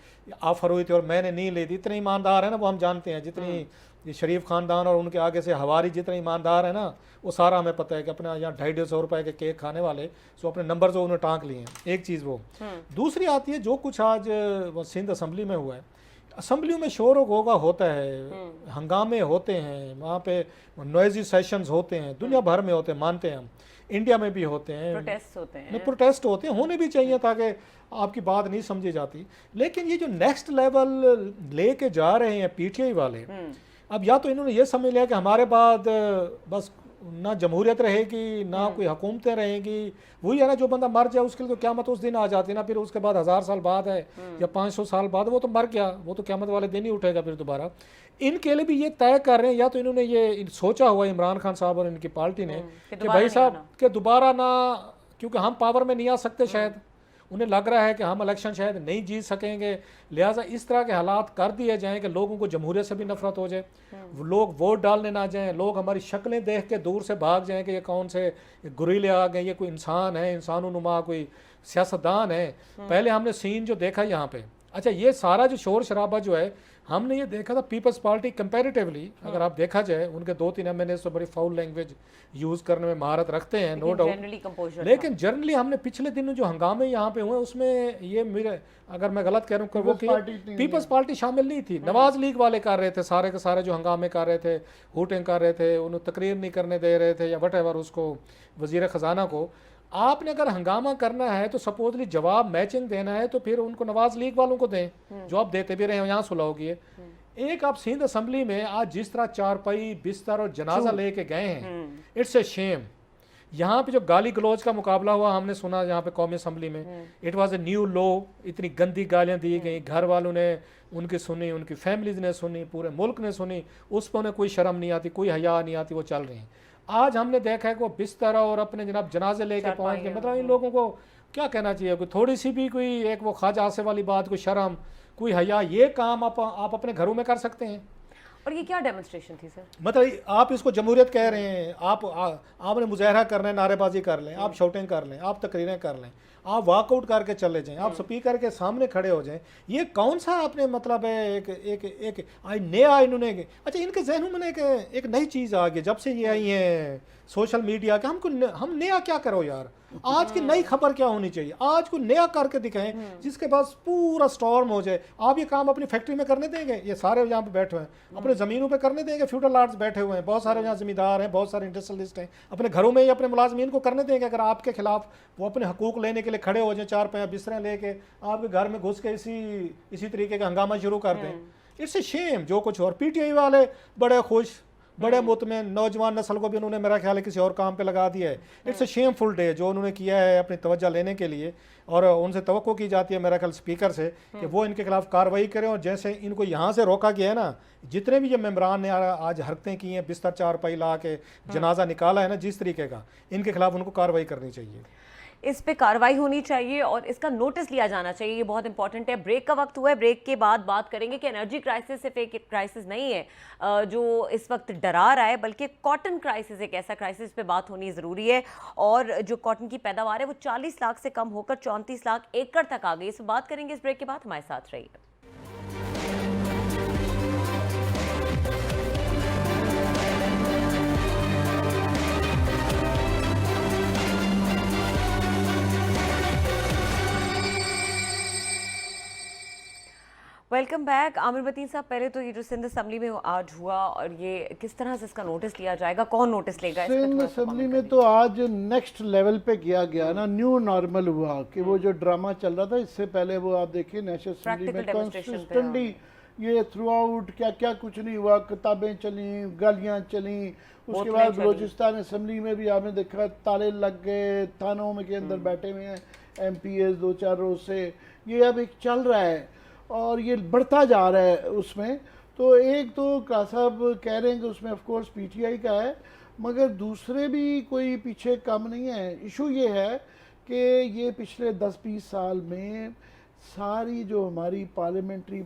ऑफर हुई थी और मैंने नहीं ली थी। इतने ईमानदार है ना वो, हम जानते हैं, जितनी ये शरीफ खानदान और उनके आगे से हवारी जितने ईमानदार है ना, वो सारा हमें पता है कि अपना यहाँ 250-250 रुपए के केक खाने वाले सो अपने नंबर जो उन्होंने टाँक लिए हैं। एक चीज़ वो। दूसरी आती है जो कुछ आज वो सिंध असम्बली में हुआ है। असम्बलियों में शोर गोगा होता है, हंगामे होते हैं, वहाँ पे नॉइजी सेशंस होते हैं, दुनिया भर में होते हैं, मानते हैं हम, इंडिया में भी होते हैं, प्रोटेस्ट होते हैं, होने भी चाहिए ताकि आपकी बात नहीं समझी जाती। लेकिन ये जो नेक्स्ट लेवल लेके जा रहे हैं PTI वाले, अब या तो इन्होंने ये समझ लिया कि हमारे बाद बस ना जमहूरियत रहेगी ना कोई हुकूमतें रहेंगी। वही है ना, जो बंदा मर जाए उसके लिए तो क़यामत उस दिन आ जाती है ना, फिर उसके बाद 1000 साल बाद है या 500 साल बाद, वो तो मर गया, वो तो क़यामत वाले दिन ही उठेगा फिर दोबारा। इनके लिए भी ये तय कर रहे हैं, या तो इन्होंने ये सोचा हुआ इमरान खान साहब और इनकी पार्टी ने कि भाई साहब के दोबारा ना, क्योंकि हम पावर में नहीं आ सकते, शायद उन्हें लग रहा है कि हम इलेक्शन शायद नहीं जीत सकेंगे, लिहाजा इस तरह के हालात कर दिए जाएं कि लोगों को जमहूरियत से भी नफरत हो जाए, लोग वोट डालने ना जाएं, लोग हमारी शक्लें देख के दूर से भाग जाएं कि ये कौन से गुरीले आ गए, ये कोई इंसान है, इंसानुनुमा कोई सियासतदान है। पहले हमने सीन जो देखा यहाँ पे, अच्छा ये सारा जो शोर शराबा जो है, हमने ये देखा था पीपल्स पार्टी कंपैरेटिवली, अगर आप देखा जाए उनके 2-3 MNA तो बड़ी फाउल लैंग्वेज यूज़ करने में महारत रखते हैं, नो डाउट, लेकिन जनरली हमने पिछले दिनों जो हंगामे यहाँ पे हुए उसमें ये मेरे, अगर मैं गलत कह रहा हूँ, वो पीपल्स पार्टी शामिल नहीं थी, नवाज लीग वाले कर रहे थे, सारे के सारे जो हंगामे कर रहे थे, हुटिंग कर रहे थे, उन्हें तकरीर नहीं करने दे रहे थे या वट उसको वजीर ख़जाना को। आपने अगर हंगामा करना है तो सपोजली जवाब मैचिंग देना है तो फिर उनको नवाज लीग वालों को दें, जो आप देते भी रहे हो, यहाँ सुलह होगी। एक आप सिंध असम्बली में आज जिस तरह चारपाई, बिस्तर और जनाजा लेके गए हैं, इट्स ए शेम। यहाँ पे जो गाली गलौज का मुकाबला हुआ हमने सुना यहाँ पे कौमी असम्बली में, it was a new law, इतनी गंदी गालियाँ दी गई, घर वालों ने उनकी सुनी, उनकी फैमिलीज ने सुनी, पूरे मुल्क ने सुनी, उस पर उन्हें कोई शर्म नहीं आती, कोई हया नहीं आती, वो चल रही हैं। आज हमने देखा है कि वो बिस्तर और अपने जनाब जनाजे लेके पहुँच गए, मतलब इन लोगों को क्या कहना चाहिए, कोई थोड़ी सी भी कोई एक वो ख्वाजा आसिफ वाली बात, कोई शर्म, कोई हया, ये काम आप अपने घरों में कर सकते हैं। और ये क्या डेमोन्स्ट्रेशन थी सर? मतलब आप इसको जमहूरियत कह रहे हैं, आपने मुजाहरा करना है, नारेबाजी कर लें, आप शूटिंग कर लें, आप तकरीरें कर लें, आप वॉकआउट करके चले जाएं, आप स्पीकर के सामने खड़े हो जाएं, ये कौन सा आपने मतलब है एक नया इन्होंने, अच्छा इनके जहनों में एक नई चीज़ आ गई जब से ये आई है सोशल मीडिया के, हम नया क्या करो यार, आज की नई खबर क्या होनी चाहिए, आज को नया करके दिखाएं जिसके पास पूरा स्टॉर्म हो जाए। आप ये काम अपनी फैक्ट्री में करने देंगे? ये सारे यहाँ पे बैठे हुए हैं अपने ज़मीनों पे करने देंगे? फ्यूडल लॉर्ड्स बैठे हुए हैं, बहुत सारे यहाँ जमींदार हैं, बहुत सारे इंडस्ट्रियलिस्ट हैं, अपने घरों में ही अपने मुलाजमीन को करने देंगे? अगर आपके खिलाफ वो अपने हकूक लेने के लिए खड़े हो जाए, चार पैया बिस्तरें लेके आपके घर में घुस के इसी तरीके का हंगामा शुरू कर दें, इट्स ए शेम जो कुछ। और पीटीआई वाले बड़े खुश, बड़े मुतमईन, नौजवान नस्ल को भी उन्होंने मेरा ख्याल है किसी और काम पे लगा दिया है। इट्स ए शेमफुल डे जो उन्होंने किया है अपनी तवज्जो लेने के लिए, और उनसे तवक्को की जाती है मेरा ख्याल स्पीकर से कि वो इनके खिलाफ कार्रवाई करें। और जैसे इनको यहाँ से रोका गया है ना, जितने भी ये मेम्बरान ने आज हरकतें की हैं, बिस्तर चारपाई ला के जनाजा निकाला है ना जिस तरीके का, इनके खिलाफ उनको कार्रवाई करनी चाहिए, इस पे कार्रवाई होनी चाहिए और इसका नोटिस लिया जाना चाहिए। ये बहुत इंपॉर्टेंट है। ब्रेक का वक्त हुआ है, ब्रेक के बाद बात करेंगे कि एनर्जी क्राइसिस सिर्फ एक क्राइसिस नहीं है जो इस वक्त डरा रहा है, बल्कि कॉटन क्राइसिस एक ऐसा क्राइसिस पे बात होनी ज़रूरी है। और जो कॉटन की पैदावार है वो 40 लाख से कम होकर 34 लाख एकड़ तक आ गई। इस पर बात करेंगे इस ब्रेक के बाद, हमारे साथ रहिए। Welcome back. आमिर मतीन साहब, पहले तो ये जो सिंध असम्बली में आज हुआ और ये किस तरह से इसका नोटिस लिया जाएगा, कौन नोटिस लेगा? इस पे सिंध थोड़ा सा असम्बली comment में कर तो आज नेक्स्ट लेवल पे किया गया ना, न्यू नॉर्मल हुआ कि वो जो ड्रामा चल रहा था इससे पहले वो आप देखिए नेशनल असम्बली में Practical demonstration पे, कंसिस्टेंटली ये थ्रू आउट क्या क्या कुछ नहीं हुआ, किताबें चली, गालियां चली, उसके बोतलें बाद चली। बलोचिस्तान असम्बली में भी आपने देखा ताले लग गए, थानों में के अंदर बैठे हुए हैं MPs 2-4 रोज से। ये अब एक चल रहा है और ये बढ़ता जा रहा है उसमें। तो एक तो का साहब कह रहे हैं कि उसमें ऑफ कोर्स PTI का है, मगर दूसरे भी कोई पीछे कम नहीं है। इशू ये है कि ये पिछले 10-20 साल में सारी जो हमारी पार्लियामेंट्री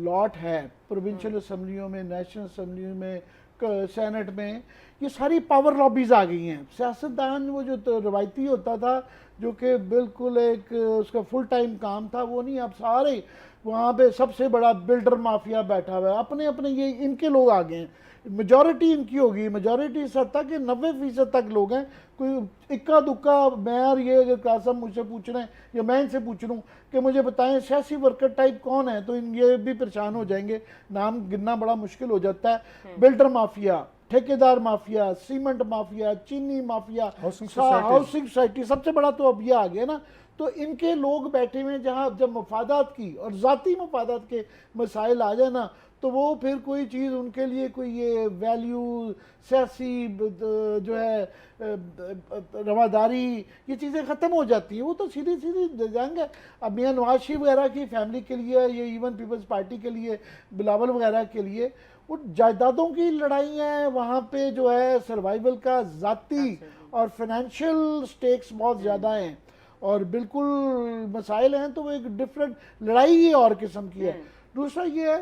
लॉट है, प्रोविंशियल असम्बलियों में, नेशनल असम्बली में, सेनेट में, ये सारी पावर लॉबीज आ गई हैं। सियासतदान वो जो तो रवायती होता था जो कि बिल्कुल एक उसका फुल टाइम काम था, वो नहीं, अब सारे वहाँ पे सबसे बड़ा बिल्डर माफिया बैठा हुआ है, अपने अपने ये इनके लोग आ गए हैं, मेजॉरिटी इनकी होगी, मेजॉरिटी इस हद तक कि 90% तक लोग हैं। कोई इक्का दुक्का मैं और ये अगर कासम मुझसे पूछ रहे हैं या मैं इनसे पूछ लूँ कि मुझे बताएं सियासी वर्कर टाइप कौन है, तो ये भी परेशान हो जाएंगे, नाम गिनना बड़ा मुश्किल हो जाता है। बिल्डर माफिया, ठेकेदार माफिया, सीमेंट माफिया, चीनी माफिया, हाउसिंग सोसाइटी, सबसे बड़ा तो अब ये आ गया ना। तो इनके लोग बैठे हुए जहाँ जब मफादात की और ज़ाती मफादात के मसाइल आ जाए ना, तो वो फिर कोई चीज़ उनके लिए कोई ये वैल्यू, सियासी जो है रवादारी, ये चीज़ें ख़त्म हो जाती हैं। वो तो सीधी सीधी जाएंगे। अब मियाँ नवाज शरीफ वगैरह की फैमिली के लिए, ये इवन पीपल्स पार्टी के लिए, बिलावल वगैरह के लिए, वो जायदादों की लड़ाई है वहाँ पे, जो है सर्वाइवल का ज़ाती और फाइनेंशियल स्टेक्स बहुत ज़्यादा हैं और बिल्कुल मसाइल हैं। तो वो एक डिफरेंट लड़ाई ही और किस्म की है। दूसरा ये है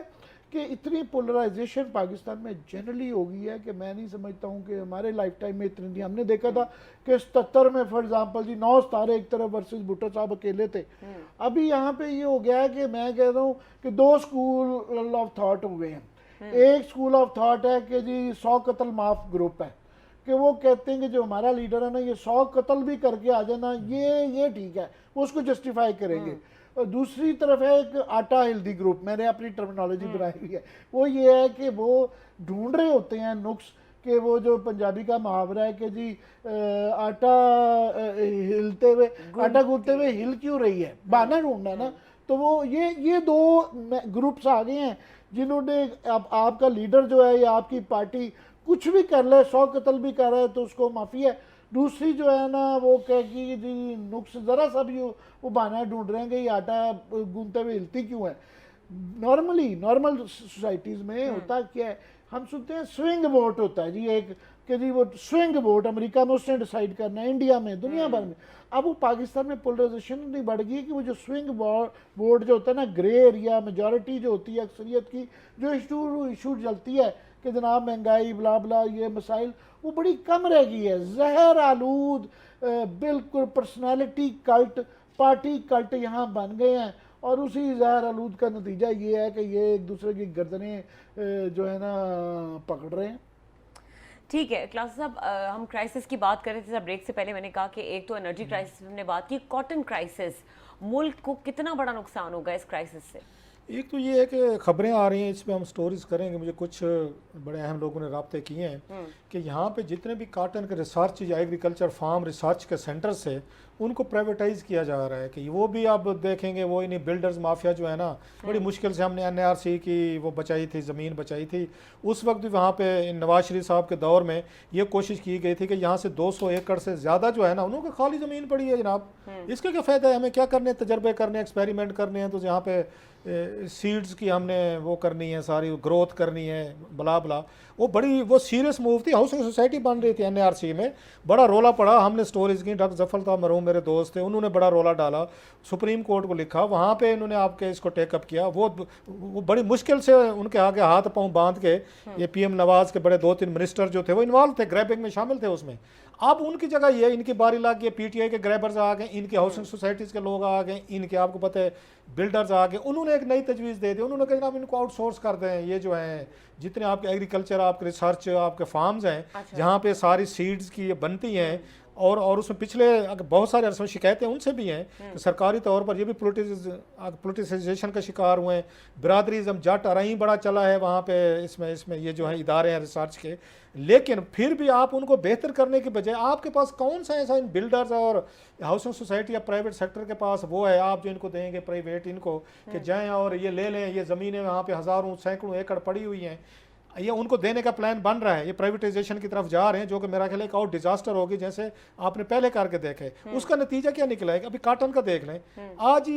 कि इतनी पोलराइजेशन पाकिस्तान में जनरली हो गई है कि मैं नहीं समझता हूँ कि हमारे लाइफ टाइम में इतनी थी। हमने देखा था कि 77 में फॉर एग्जांपल जी 9 सितारे एक तरफ वर्सेस भुट्टो साहब अकेले थे। अभी यहाँ पे ये हो गया है कि मैं कह रहा हूँ कि 2 स्कूल ऑफ थॉट हो गए हैं। एक स्कूल ऑफ थॉट है कि जी 100 कत्ल माफ ग्रुप है, कि वो कहते हैं कि जो हमारा लीडर है ना, ये 100 कत्ल भी करके आ जाए ना, ये ठीक है, वो उसको जस्टिफाई करेंगे। और दूसरी तरफ है एक आटा हेल्दी ग्रुप, मैंने अपनी टर्मिनोलॉजी बनाई हुई है, वो ये है कि वो ढूंढ रहे होते हैं नुक्स, कि वो जो पंजाबी का मुहावरा है कि जी आटा हिलते हुए, आटा गूंथते हुए हिल क्यों रही है, बहाना ढूंढना ना। तो वो ये 2 ग्रुप्स आ गए हैं जिन्होंने आपका लीडर जो है या आपकी पार्टी कुछ भी कर ले, 100 कत्ल भी कर रहा है तो उसको माफ़ी है। दूसरी जो है ना वो कहेगी जी नुक्स ज़रा सा भी वो बहाना ढूंढ रहे हैं कि ये आटा गूंथते हुए हिलती क्यों है। नॉर्मल सोसाइटीज़ में होता क्या है, हम सुनते हैं स्विंग वोट होता है जी, एक कि जी वो स्विंग वोट अमेरिका में उसने डिसाइड करना है, इंडिया में, दुनिया भर में। अब वो पाकिस्तान में पोलराइजेशन इतनी बढ़ गई है कि वो जो स्विंग वोट जो होता है ना, ग्रे एरिया, मेजॉरिटी जो होती है अक्सरियत की, जो इशू चलती है कि जनाब महंगाई ब्ला ब्ला ये मसाइल, वो बड़ी कम रह गई है। जहर आलूद बिल्कुल पर्सनालिटी कल्ट, पार्टी कल्ट यहाँ बन गए हैं और उसी जहर आलूद का नतीजा ये है कि ये एक दूसरे की गर्दनें जो है ना पकड़ रहे हैं। ठीक है क्लास साहब, हम क्राइसिस की बात कर रहे थे ब्रेक से पहले। मैंने कहा कि एक तो एनर्जी क्राइसिस हमने बात की, कॉटन क्राइसिस, मुल्क को कितना बड़ा नुकसान होगा इस क्राइसिस से? एक तो ये है कि खबरें आ रही हैं, इसमें हम स्टोरीज करेंगे। मुझे कुछ बड़े अहम लोगों ने राब्ते किए हैं कि यहाँ पे जितने भी कॉटन के रिसर्च या एग्रीकल्चर फार्म रिसर्च के सेंटर्स है उनको प्राइवेटाइज किया जा रहा है। कि वो भी आप देखेंगे, वो इन्हीं बिल्डर्स माफिया जो है ना, बड़ी मुश्किल से हमने NARC की वो बचाई थी, ज़मीन बचाई थी। उस वक्त भी वहाँ पे नवाज शरीफ साहब के दौर में ये कोशिश की गई थी कि यहाँ से 200 एकड़ से ज़्यादा जो है ना, उन्होंने खाली ज़मीन पड़ी है जनाब, इसका क्या फ़ायदा है? हमें क्या करने, तजर्बे करने, एक्सपेरिमेंट करने हैं, तो यहाँ पे सीड्स की हमने वो करनी है, सारी ग्रोथ करनी है, बला बला। वो सीरियस मूव थी। हाउसिंग सोसाइटी बन रही थी NARC में, बड़ा रोला पड़ा। हमने स्टोरीज की, डॉक्टर जफर था मरहूम मेरे दोस्त थे, उन्होंने बड़ा रोला डाला, सुप्रीम कोर्ट को लिखा, वहाँ पे इन्होंने आपके इसको टेकअप किया। वो बड़ी मुश्किल से उनके आगे हाथ पाँव बांध के ये PM नवाज के बड़े 2-3 मिनिस्टर जो थे वो इन्वॉल्व थे, ग्रैबिंग में शामिल थे उसमें। अब उनकी जगह ये, इनकी बारी लग गई, PTI के ग्रैबर्स आ गए, इनके हाउसिंग सोसाइटीज़ के लोग आ गए, इनके आपको पता है बिल्डर्स आ गए। उन्होंने एक नई तजवीज़ दे दी, उन्होंने कहा जनाब इनको आउटसोर्स कर दें। ये जो हैं जितने आपके एग्रीकल्चर, आपके रिसर्च, आपके फार्म्स हैं जहाँ पे सारी सीड्स की ये बनती हैं, और उसमें पिछले बहुत सारे अरसे में शिकायतें उनसे भी हैं कि सरकारी तौर पर ये भी पोलिटिसाइजेशन का शिकार हुए हैं। बिरादरीज़म, जट अरई बड़ा चला है वहाँ पे, इसमें ये जो है इदारे हैं रिसर्च के। लेकिन फिर भी आप उनको बेहतर करने के बजाय आपके पास कौन सा ऐसा इन बिल्डर्स और हाउसिंग सोसाइटी या प्राइवेट सेक्टर के पास वो है आप जो इनको देंगे प्राइवेट इनको कि जाएं और ये ले लें, ये ज़मीनें वहाँ पे हज़ारों सैकड़ों एकड़ पड़ी हुई हैं, ये उनको देने का प्लान बन रहा है। ये प्राइवेटाइजेशन की तरफ जा रहे हैं, जो कि मेरा ख्याल है एक और डिजास्टर होगी जैसे आपने पहले करके देखे। उसका नतीजा क्या निकला है? अभी कॉटन का देख लें, आज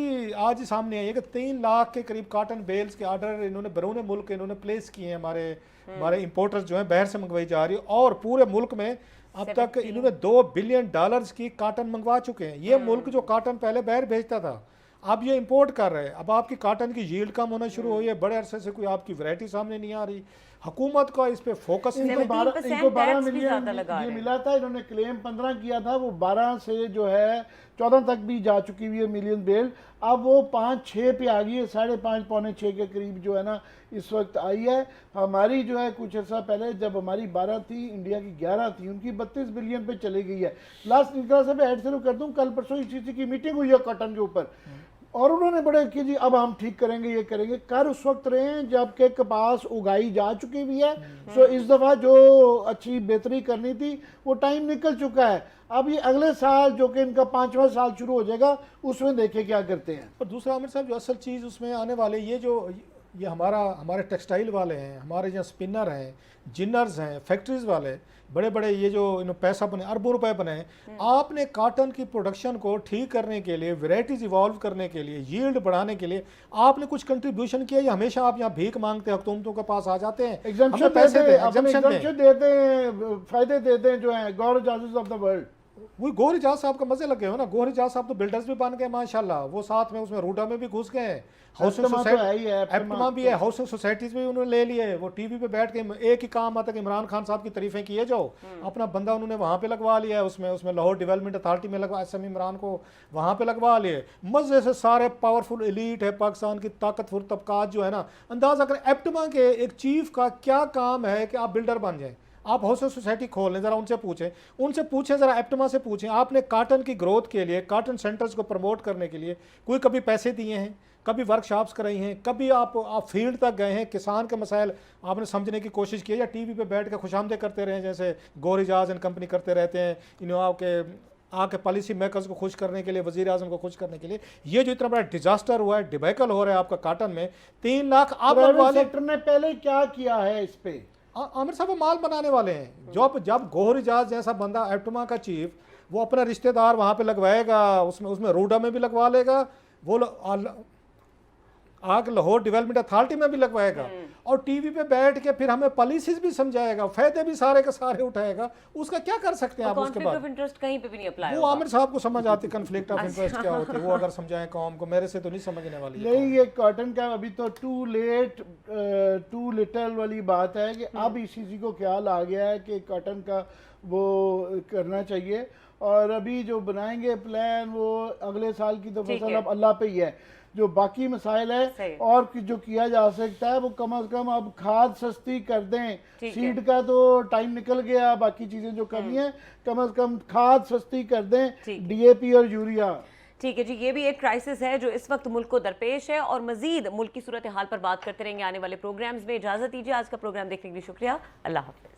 ही सामने है कि 3 लाख के करीब कॉटन बेल्स के ऑर्डर इन्होंने बैरून मुल्क इन्होंने प्लेस किए हैं। हमारे इंपोर्टर्स जो हैं बाहर से मंगवाई जा रही है, और पूरे मुल्क में अब तक इन्होंने $2 बिलियन की कॉटन मंगवा चुके हैं। ये मुल्क जो कॉटन पहले बाहर भेजता था, अब ये इंपोर्ट कर रहे हैं। अब आपकी कॉटन की यील्ड कम होना शुरू हुई है, बड़े अरसे से कोई आपकी वैरायटी सामने नहीं आ रही। हुकूमत का इस पे फोकस नहीं है। 12 मिलियन ये मिला था, इन्होंने क्लेम 15 किया था, वो 12 से जो है 14 तक भी जा चुकी हुई है मिलियन बेल। अब वो 5-6 पे आ गई है, 5.5 पौने 6 के करीब जो है ना इस वक्त आई है। हमारी जो है कुछ अर्सा पहले जब हमारी 12 थी, इंडिया की 11 थी, उनकी 32 बिलियन पे चली गई है। लास्ट निकला से मैं ऐड शुरू कर दूं, कल परसों ICC की मीटिंग हुई है कॉटन के ऊपर, और उन्होंने बड़े कि जी अब हम ठीक करेंगे, ये करेंगे। कर उस वक्त रहे हैं जबकि कपास उगाई जा चुकी भी है। सो इस दफ़ा जो अच्छी बेहतरी करनी थी वो टाइम निकल चुका है। अब ये अगले साल जो कि इनका 5वां साल शुरू हो जाएगा, उसमें देखें क्या करते हैं। और दूसरा आमिर साहब, जो असल चीज़ उसमें आने वाले ये हमारे टेक्सटाइल वाले हैं, हमारे यहाँ स्पिनर हैं, जिनर्स हैं, फैक्ट्रीज वाले बड़े बड़े, ये जो इन्होंने पैसा बने, अरबों रुपए बने, आपने कॉटन की प्रोडक्शन को ठीक करने के लिए, वेराइटीज इवॉल्व करने के लिए, यील्ड बढ़ाने के लिए आपने कुछ कंट्रीब्यूशन किया, या हमेशा आप यहाँ भीख मांगते हैं, हुकूमतों के पास आ जाते हैं, एग्जाम्पशन पैसे देते हैं, फायदे देते हैं, जो है गौर जासूस ऑफ द वर्ल्ड। वही गोहर इजाज साहब का मजे लगे हो ना। गोहर इजाज साहब तो बिल्डर्स भी बन गए माशाल्लाह, वो साथ में उसमें रूडा में भी घुस गए, हाउसिंग सोसाइटी एप्टमा भी है, हाउसिंग सोसाइटीज भी उन्होंने ले लिए। वो टीवी पे बैठ के एक ही काम आता है कि इमरान खान साहब की तारीफें किए जाओ, अपना बंदा उन्होंने वहां पे लगवा लिया है, उसमें लाहौर डेवलपमेंट अथॉरिटी में लगवा, SM इमरान को वहां पे लगवा लिए। मजे से सारे पावरफुल एलीट है पाकिस्तान की ताकतवर तबकात जो है ना। अंदाजा करें एप्टमा के एक चीफ का क्या काम है कि आप बिल्डर बन जाए। आप हाउसिंग सोसाइटी खोल लें, ज़रा उनसे पूछें ज़रा एप्टमा से पूछें, आपने कॉटन की ग्रोथ के लिए, कॉटन सेंटर्स को प्रमोट करने के लिए कोई कभी पैसे दिए हैं, कभी वर्कशॉप्स कराई हैं, कभी आप फील्ड तक गए हैं, किसान के मसाइल आपने समझने की कोशिश की है, या टीवी पे बैठ कर खुशामदे करते रहे जैसे गौहर इजाज एंड कंपनी करते रहते हैं, आके पॉलिसी मेकर्स को खुश करने के लिए, वजीर आजम को खुश करने के लिए। ये जो इतना बड़ा डिजास्टर हुआ है, डिबैकल हो रहा है आपका कॉटन में, 3 लाख आप सेक्टर ने पहले क्या किया है इस पे? आमिर साहब वो माल बनाने वाले हैं। जब गौहर इजाज जैसा बंदा एप्टमा का चीफ, वो अपना रिश्तेदार वहां पे लगवाएगा, उसमें रूडा में भी लगवा लेगा, वो आगे लाहौर डेवलपमेंट अथॉरिटी में भी लगवाएगा, और टीवी पे बैठ के फिर हमें पॉलिसीज भी समझाएगा, फायदे भी सारे के सारे उठाएगा। उसका क्या कर सकते हैं आप उसके बाद? इंटरेस्ट कहीं पे भी नहीं अप्लाई वो आमिर साहब को समझ आती कन्फ्लिक्ट ऑफ इंटरेस्ट क्या होती है, वो अगर समझाएं कौम को, मेरे से तो नहीं समझने वाली। नहीं, ये कॉटन का अभी तो टू लेट टू लिटल वाली बात है कि अब ICC को ख्याल आ गया है कि कॉटन का वो करना चाहिए, और अभी जो बनाएंगे प्लान वो अगले साल की तो फसल अब अल्लाह पे ही है। जो बाकी मसाइल सही। है और जो किया जा सकता है वो कम से कम अब खाद सस्ती कर दें। ठीक सीड का तो टाइम निकल गया, बाकी चीजें जो करनी है कम से कम खाद सस्ती कर दें, ठीक। डीएपी और यूरिया। ठीक है जी, ये भी एक क्राइसिस है जो इस वक्त मुल्क को दरपेश है और मजीद मुल्क की सूरत हाल पर बात करते रहेंगे आने वाले प्रोग्राम्स में। इजाजत दीजिए, आज का प्रोग्राम देखने के लिए शुक्रिया। अल्लाह हाफिज।